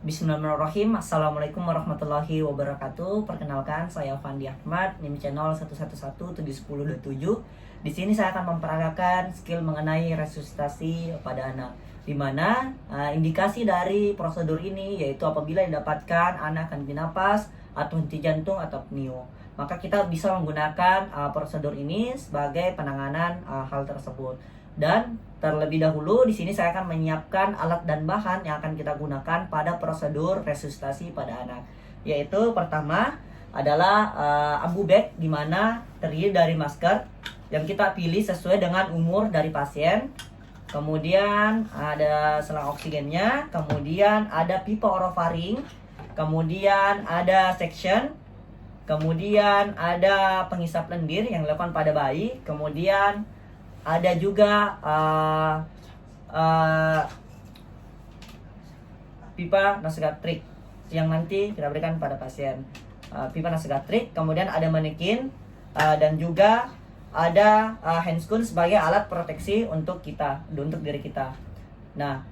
Bismillahirrahmanirrahim. Assalamualaikum warahmatullahi wabarakatuh. Perkenalkan, saya Fandi Ahmad, NIM channel 111711027. Di sini saya akan memperagakan skill mengenai resusitasi pada anak. Di mana indikasi dari prosedur ini yaitu apabila didapatkan anak henti napas atau henti jantung atau pneu, maka kita bisa menggunakan prosedur ini sebagai penanganan hal tersebut. Dan terlebih dahulu di sini saya akan menyiapkan alat dan bahan yang akan kita gunakan pada prosedur resusitasi pada anak. Yaitu pertama adalah ambu bag, di mana terdiri dari masker yang kita pilih sesuai dengan umur dari pasien. Kemudian ada selang oksigennya, kemudian ada pipa orofaring, kemudian ada section, kemudian ada pengisap lendir yang dilakukan pada bayi, kemudian ada juga pipa nasogatrik yang nanti kita berikan pada pasien. Pipa nasogatrik, kemudian ada manekin, dan juga ada handscoon sebagai alat proteksi untuk diri kita. Nah,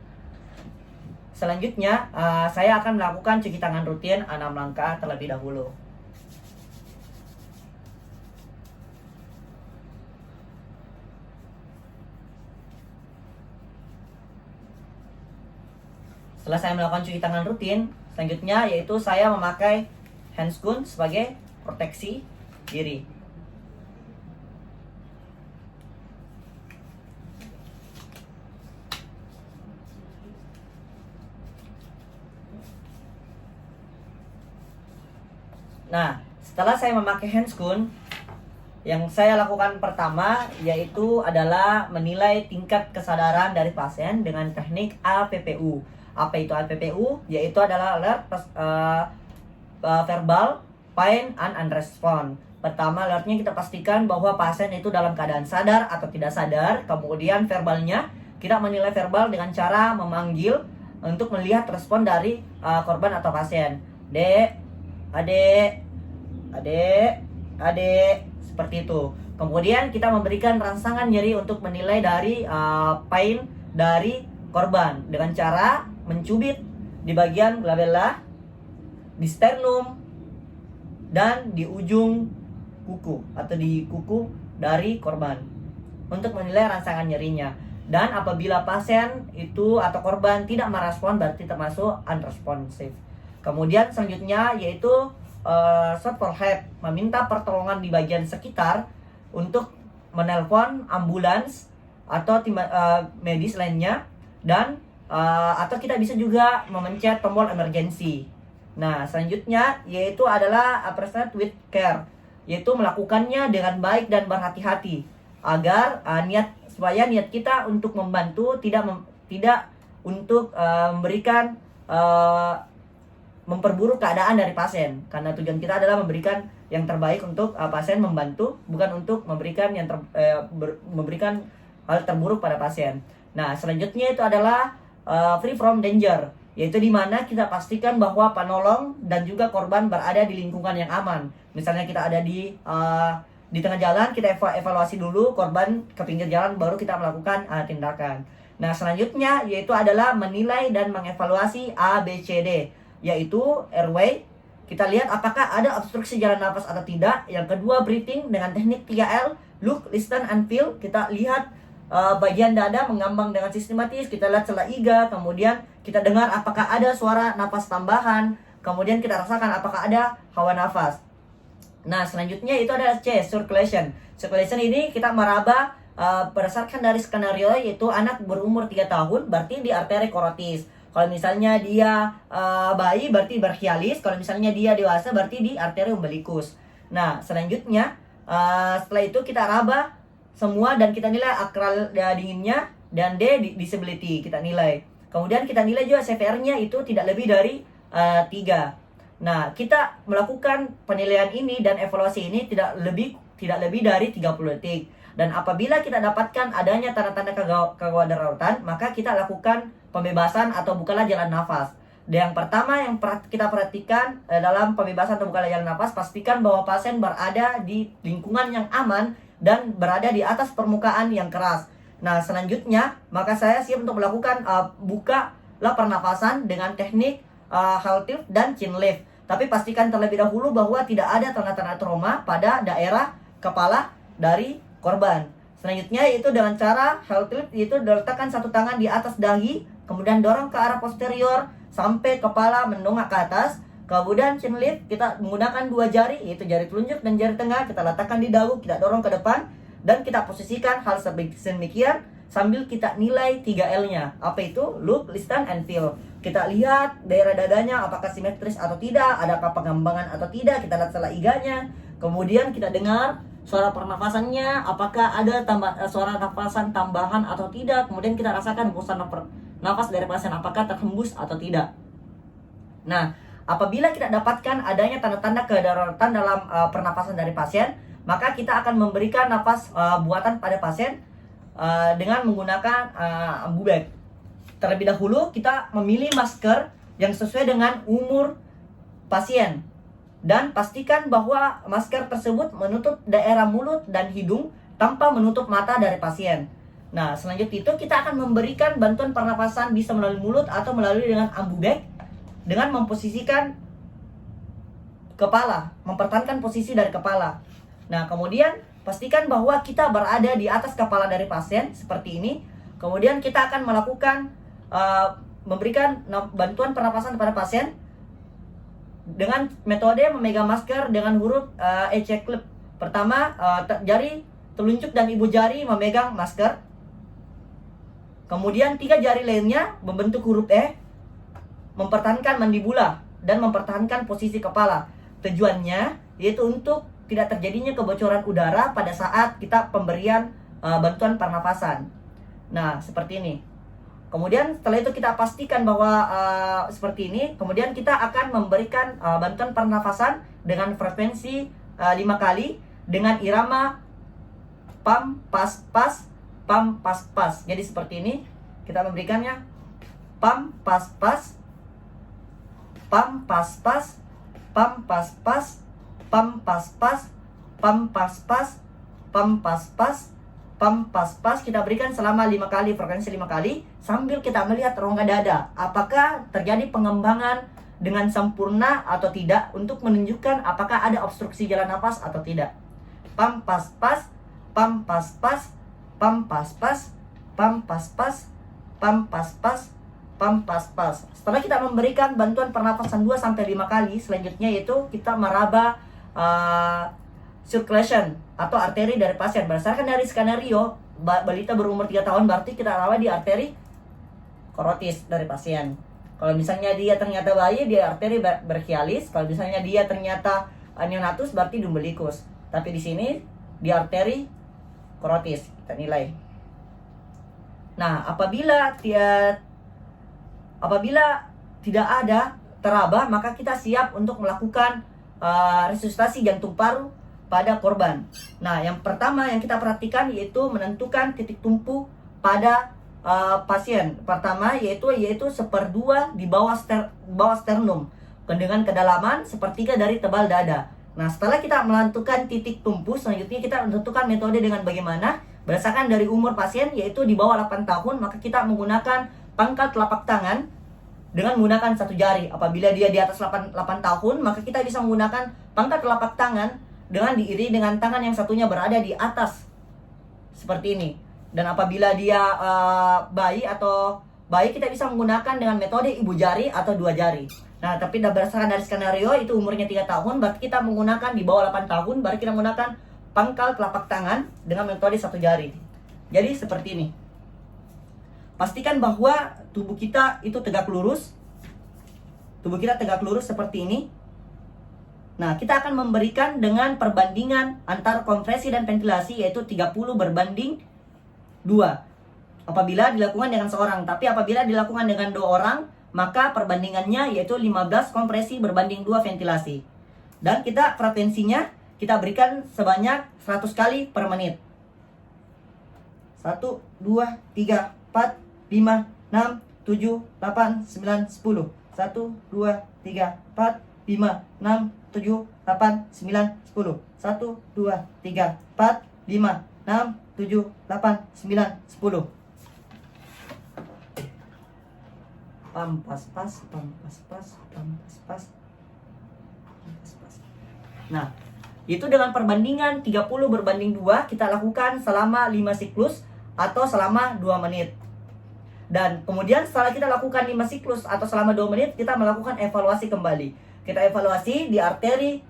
selanjutnya saya akan melakukan cuci tangan rutin 6 langkah terlebih dahulu. Setelah saya melakukan cuci tangan rutin, selanjutnya yaitu saya memakai handscoon sebagai proteksi diri. Nah, setelah saya memakai handscoon, yang saya lakukan pertama yaitu adalah menilai tingkat kesadaran dari pasien dengan teknik APPU. Apa itu APPU? Yaitu adalah alert verbal, pain, and unresponse. Pertama, alertnya kita pastikan bahwa pasien itu dalam keadaan sadar atau tidak sadar. Kemudian verbalnya, kita menilai verbal dengan cara memanggil untuk melihat respon dari korban atau pasien. Dek, adek, adek, adek, seperti itu. Kemudian kita memberikan rangsangan nyeri untuk menilai dari pain dari korban dengan cara mencubit di bagian glabella, di sternum, dan di ujung kuku atau di kuku dari korban untuk menilai rangsangan nyerinya. Dan apabila pasien itu atau korban tidak merespon, berarti termasuk unresponsive. Kemudian selanjutnya yaitu shout for help, meminta pertolongan di bagian sekitar untuk menelpon ambulans atau tim medis lainnya, dan atau kita bisa juga memencet tombol emergency. Nah, selanjutnya yaitu adalah proceed with care, yaitu melakukannya dengan baik dan berhati-hati agar supaya niat kita untuk membantu tidak untuk memberikan memperburuk keadaan dari pasien, karena tujuan kita adalah memberikan yang terbaik untuk pasien, membantu, bukan untuk memberikan memberikan hal terburuk pada pasien. Nah, selanjutnya itu adalah free from danger, yaitu di mana kita pastikan bahwa penolong dan juga korban berada di lingkungan yang aman. Misalnya kita ada di tengah jalan, kita evaluasi dulu korban ke pinggir jalan, baru kita melakukan tindakan. Nah, selanjutnya yaitu adalah menilai dan mengevaluasi ABCD, yaitu airway. Kita lihat apakah ada obstruksi jalan nafas atau tidak. Yang kedua, breathing dengan teknik 3L, look, listen, and feel. Kita lihat bagian dada mengambang dengan sistematis, kita lihat celah iga, kemudian kita dengar apakah ada suara napas tambahan, kemudian kita rasakan apakah ada hawa nafas. Nah, selanjutnya itu adalah C, circulation. Circulation ini kita meraba berdasarkan dari skenario, yaitu anak berumur 3 tahun berarti di arteri korotis. Kalau misalnya dia bayi berarti brachialis, kalau misalnya dia dewasa berarti di arteri umbilicus. Nah, selanjutnya setelah itu kita raba semua dan kita nilai akral dinginnya, dan D disability kita nilai. Kemudian kita nilai juga CVR-nya itu tidak lebih dari 3. Nah, kita melakukan penilaian ini dan evaluasi ini tidak lebih dari 30 detik. Dan apabila kita dapatkan adanya tanda-tanda kegawat daruratan, maka kita lakukan pembebasan atau bukalah jalan nafas. Dan yang pertama yang kita perhatikan dalam pembebasan atau bukalah jalan nafas, pastikan bahwa pasien berada di lingkungan yang aman dan berada di atas permukaan yang keras. Nah, selanjutnya maka saya siap untuk melakukan bukalah pernapasan dengan teknik halt lift dan chin lift. Tapi pastikan terlebih dahulu bahwa tidak ada tanda-tanda trauma pada daerah kepala dari korban. Selanjutnya yaitu dengan cara halt lift, yaitu diletakkan satu tangan di atas dahi, kemudian dorong ke arah posterior sampai kepala menongak ke atas. Kemudian chin lift kita menggunakan dua jari, yaitu jari telunjuk dan jari tengah, kita letakkan di dagu, kita dorong ke depan dan kita posisikan hal sedemikian sambil kita nilai 3L-nya. Apa itu? Look, listen, and feel. Kita lihat daerah dadanya apakah simetris atau tidak, adakah pengembangan atau tidak, kita lihat setelah iganya. Kemudian kita dengar suara pernafasannya, apakah ada suara nafasan tambahan atau tidak. Kemudian kita rasakan hembusan nafas dari pasien, apakah terhembus atau tidak. Nah, apabila kita dapatkan adanya tanda-tanda kedaruratan dalam pernafasan dari pasien, maka kita akan memberikan nafas buatan pada pasien dengan menggunakan ambu bag. Terlebih dahulu kita memilih masker yang sesuai dengan umur pasien, dan pastikan bahwa masker tersebut menutup daerah mulut dan hidung tanpa menutup mata dari pasien. Nah, selanjutnya itu kita akan memberikan bantuan pernafasan bisa melalui mulut atau melalui dengan ambu bag dengan memposisikan kepala, mempertahankan posisi dari kepala. Nah, kemudian pastikan bahwa kita berada di atas kepala dari pasien seperti ini. Kemudian kita akan melakukan memberikan bantuan pernapasan kepada pasien dengan metode memegang masker dengan huruf E-C-Clip. Pertama, jari telunjuk dan ibu jari memegang masker. Kemudian 3 jari lainnya membentuk huruf E, mempertahankan mandibula dan mempertahankan posisi kepala. Tujuannya yaitu untuk tidak terjadinya kebocoran udara pada saat kita pemberian bantuan pernafasan. Nah, seperti ini. Kemudian setelah itu kita pastikan bahwa seperti ini. Kemudian kita akan memberikan bantuan pernafasan dengan frekuensi 5 kali dengan irama pam pas pas pam pas pas. Jadi seperti ini kita memberikannya: pam pas pas, pam pas pas, pam pas pas, pam pas pas, pam pas pas, pam pas pas, pam pas pas. Kita berikan selama 5 kali, frekuensi 5 kali, sambil kita melihat rongga dada apakah terjadi pengembangan dengan sempurna atau tidak, untuk menunjukkan apakah ada obstruksi jalan nafas atau tidak. Pam pas pas, pam pas pas, pam pas pas, pam pas pas, pam pas pas, pam pas pas. Setelah kita memberikan bantuan pernafasan 2-5 kali, selanjutnya yaitu kita meraba circulation atau arteri dari pasien. Berdasarkan dari skenario, balita berumur 3 tahun berarti kita rawat di arteri korotis dari pasien. Kalau misalnya dia ternyata bayi, dia arteri brachialis. Kalau misalnya dia ternyata neonatus, berarti di umbilicus. Tapi di sini di arteri korotis kita nilai. Nah, apabila tidak ada teraba, maka kita siap untuk melakukan resusitasi jantung paru pada korban. Nah, yang pertama yang kita perhatikan yaitu menentukan titik tumpu pada pasien. Pertama yaitu 1/2 di bawah sternum dengan kedalaman 1/3 dari tebal dada. Nah, setelah kita menentukan titik tumpu, selanjutnya kita menentukan metode dengan bagaimana. Berdasarkan dari umur pasien yaitu di bawah 8 tahun, maka kita menggunakan pangkal telapak tangan dengan menggunakan 1 jari. Apabila dia di atas 8 tahun, maka kita bisa menggunakan pangkal telapak tangan dengan diiringi dengan tangan yang satunya berada di atas seperti ini. Dan apabila dia bayi, kita bisa menggunakan dengan metode ibu jari atau 2 jari. Nah, tapi berdasarkan dari skenario itu umurnya 3 tahun, berarti kita menggunakan di bawah 8 tahun, berarti kita menggunakan pangkal telapak tangan dengan metode 1 jari. Jadi seperti ini. Pastikan bahwa tubuh kita itu tegak lurus. Tubuh kita tegak lurus seperti ini. Nah, kita akan memberikan dengan perbandingan antara kompresi dan ventilasi yaitu 30 berbanding 2 apabila dilakukan dengan seorang. Tapi apabila dilakukan dengan 2 orang, maka perbandingannya yaitu 15 kompresi berbanding 2 ventilasi. Dan kita frekuensinya kita berikan sebanyak 100 kali per menit. 1, 2, 3, 4, 5, 6, 7, 8, 9, 10. 1, 2, 3, 4, 5, 6, 7, 8, 9, 10. 1, 2, 3, 4, 5, 6, 7, 8, 9, 10. pam pas pas, pam pas pas, pam pas pas, pam pas pas. Nah, itu dengan perbandingan 30 berbanding 2 kita lakukan selama 5 siklus atau selama 2 menit. Dan kemudian setelah kita lakukan 5 siklus atau selama 2 menit, kita melakukan evaluasi kembali. Kita evaluasi di arteri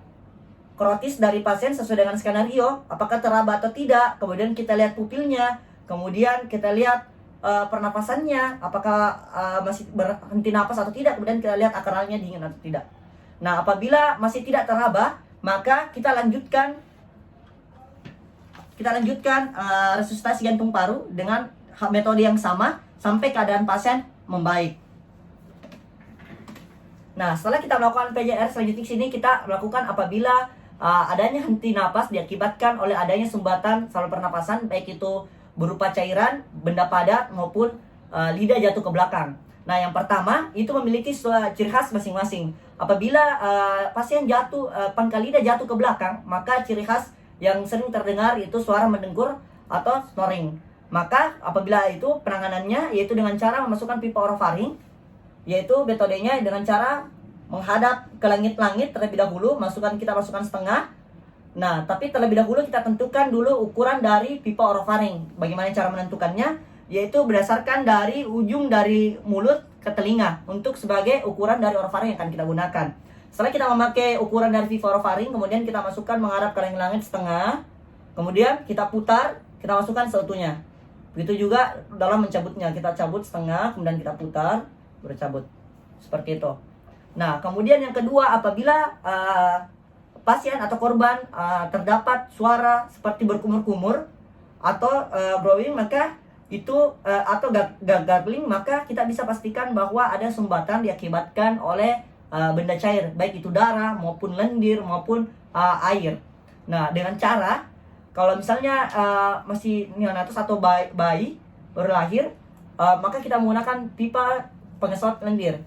karotis dari pasien sesuai dengan skenario, apakah teraba atau tidak. Kemudian kita lihat pupilnya, kemudian kita lihat pernapasannya, apakah masih berhenti napas atau tidak. Kemudian kita lihat akaralnya dingin atau tidak. Nah, apabila masih tidak teraba, maka kita lanjutkan resusitasi jantung paru dengan metode yang sama sampai keadaan pasien membaik. Nah, setelah kita melakukan PJR, selanjutnya sini kita melakukan apabila adanya henti napas diakibatkan oleh adanya sumbatan saluran pernapasan, baik itu berupa cairan, benda padat maupun lidah jatuh ke belakang. Nah, yang pertama itu memiliki ciri khas masing-masing. Apabila pasien jatuh, pangkal lidah jatuh ke belakang, maka ciri khas yang sering terdengar itu suara mendengkur atau snoring. Maka apabila itu penanganannya yaitu dengan cara memasukkan pipa orofaring, yaitu metodenya dengan cara menghadap ke langit-langit terlebih dahulu, kita masukkan setengah. Nah, tapi terlebih dahulu kita tentukan dulu ukuran dari pipa orofaring. Bagaimana cara menentukannya? Yaitu berdasarkan dari ujung dari mulut ke telinga untuk sebagai ukuran dari orofaring yang akan kita gunakan. Setelah kita memakai ukuran dari pipa orofaring, kemudian kita masukkan menghadap ke langit-langit setengah. Kemudian kita putar, kita masukkan seutuhnya. Begitu juga dalam mencabutnya, kita cabut setengah, kemudian kita putar, baru cabut. Seperti itu. Nah, kemudian yang kedua, apabila pasien atau korban terdapat suara seperti berkumur-kumur atau growling, maka itu atau gargling, maka kita bisa pastikan bahwa ada sumbatan diakibatkan oleh benda cair, baik itu darah maupun lendir maupun air. Nah, dengan cara kalau misalnya masih neonatus atau bayi baru lahir, maka kita menggunakan pipa pengisap lendir.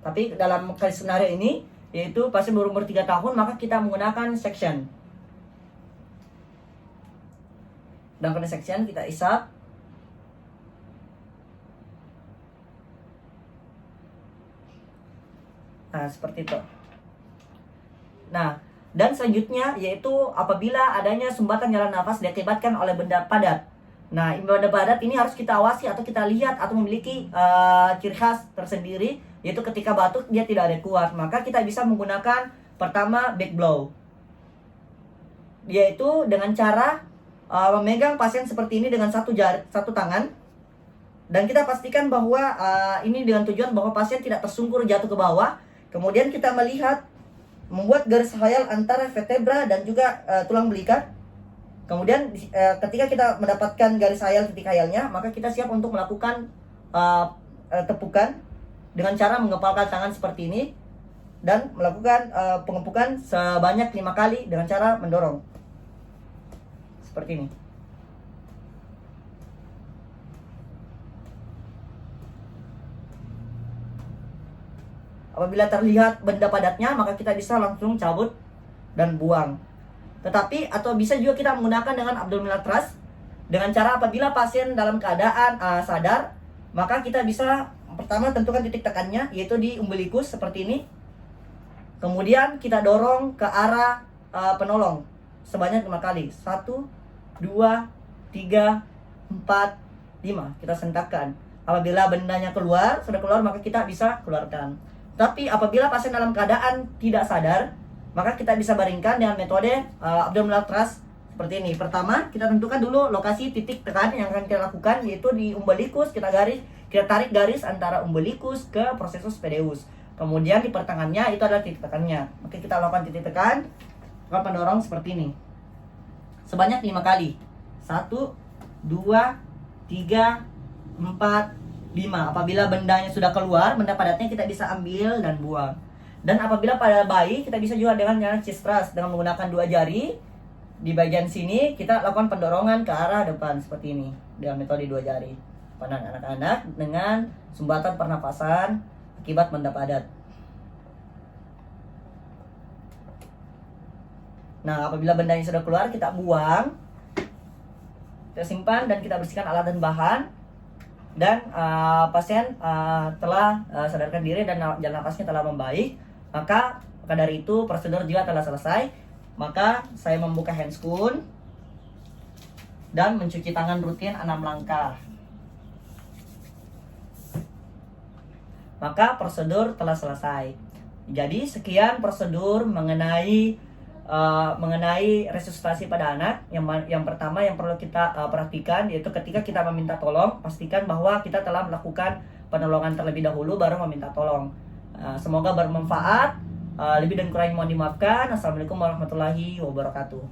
Tapi dalam skenario ini, yaitu pasien berumur 3 tahun, maka kita menggunakan section. Dan kena section kita isap. Nah, seperti itu. Nah, dan selanjutnya yaitu apabila adanya sumbatan jalan nafas diakibatkan oleh benda padat. Nah, benda padat ini harus kita awasi atau kita lihat atau memiliki ciri khas tersendiri, yaitu ketika batuk dia tidak ada kuat. Maka kita bisa menggunakan pertama back blow, yaitu dengan cara memegang pasien seperti ini dengan satu tangan, dan kita pastikan bahwa ini dengan tujuan bahwa pasien tidak tersungkur jatuh ke bawah. Kemudian kita membuat garis khayal antara vertebra dan juga tulang belikat. Kemudian ketika kita mendapatkan garis khayal, titik khayalnya, maka kita siap untuk melakukan tepukan dengan cara mengepalkan tangan seperti ini dan melakukan pengepukan sebanyak 5 kali dengan cara mendorong seperti ini. Apabila terlihat benda padatnya, maka kita bisa langsung cabut dan buang. Tetapi atau bisa juga kita menggunakan dengan abdominal thrust dengan cara apabila pasien dalam keadaan sadar, maka kita bisa pertama tentukan titik tekannya, yaitu di umbilikus seperti ini. Kemudian kita dorong ke arah penolong sebanyak 5 kali. 1, 2, 3, 4, 5. Kita sentakkan. Apabila bendanya sudah keluar, maka kita bisa keluarkan. Tapi apabila pasien dalam keadaan tidak sadar, maka kita bisa baringkan dengan metode abdominal thrust seperti ini. Pertama, kita tentukan dulu lokasi titik tekan yang akan kita lakukan, yaitu di umbilikus. Kita tarik garis antara umbilikus ke processus pedeus. Kemudian di pertengahannya itu adalah titik tekannya. Maka kita lakukan titik tekan, lakukan pendorong seperti ini sebanyak 5 kali. 1, 2, 3, 4, 5. Apabila bendanya sudah keluar, benda padatnya kita bisa ambil dan buang. Dan apabila pada bayi, kita bisa juga dengan chest thrust, dengan menggunakan 2 jari. Di bagian sini kita lakukan pendorongan ke arah depan seperti ini dengan metode 2 jari pada anak-anak dengan sumbatan pernapasan akibat benda padat. Nah, apabila bendanya sudah keluar, kita buang, kita simpan dan kita bersihkan alat dan bahan. dan pasien telah sadarkan diri dan jalan napasnya telah membaik, maka dari itu prosedur juga telah selesai. Maka saya membuka handscoon dan mencuci tangan rutin 6 langkah. Maka prosedur telah selesai. Jadi sekian prosedur mengenai resusitasi pada anak. Yang pertama yang perlu kita perhatikan yaitu ketika kita meminta tolong, pastikan bahwa kita telah melakukan penolongan terlebih dahulu baru meminta tolong. Semoga bermanfaat. Lebih dan kurangnya mohon dimaafkan. Assalamualaikum warahmatullahi wabarakatuh.